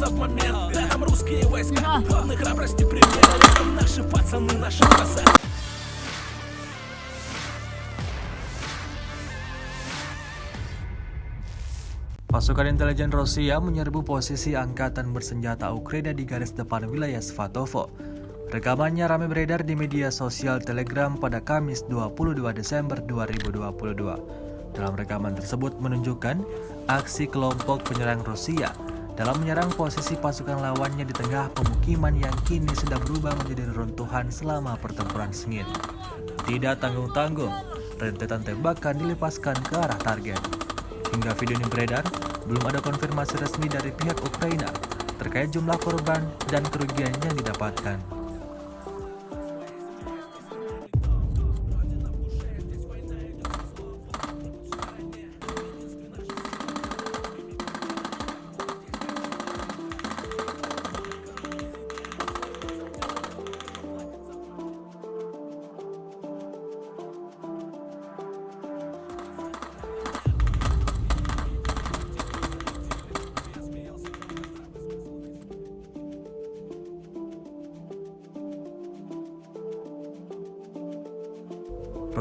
в момент. Там русские войска, главной храбрости пример. Наши пацаны, наши красавцы. Pasukan intelijen Rusia menyerbu posisi angkatan bersenjata Ukraina di garis depan wilayah Svatovo. Rekamannya ramai beredar di media sosial Telegram pada Kamis 22 Desember 2022. Dalam rekaman tersebut menunjukkan aksi kelompok penyerang Rusia dalam menyerang posisi pasukan lawannya di tengah pemukiman yang kini sedang berubah menjadi reruntuhan selama pertempuran sengit. Tidak tanggung-tanggung, rentetan tembakan dilepaskan ke arah target. Hingga video ini beredar, belum ada konfirmasi resmi dari pihak Ukraina terkait jumlah korban dan kerugian yang didapatkan.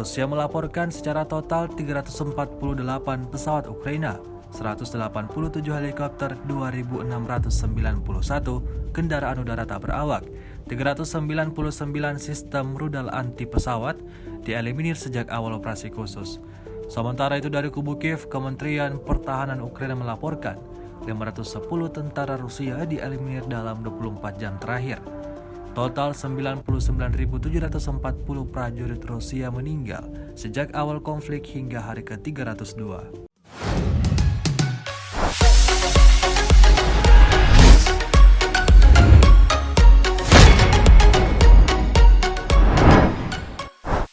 Rusia melaporkan secara total 348 pesawat Ukraina, 187 helikopter, 2.691 kendaraan udara tak berawak, 399 sistem rudal anti pesawat dieliminir sejak awal operasi khusus. Sementara itu dari kubu Kiev, Kementerian Pertahanan Ukraina melaporkan 510 tentara Rusia dieliminir dalam 24 jam terakhir. Total 99.740 prajurit Rusia meninggal sejak awal konflik hingga hari ke-302.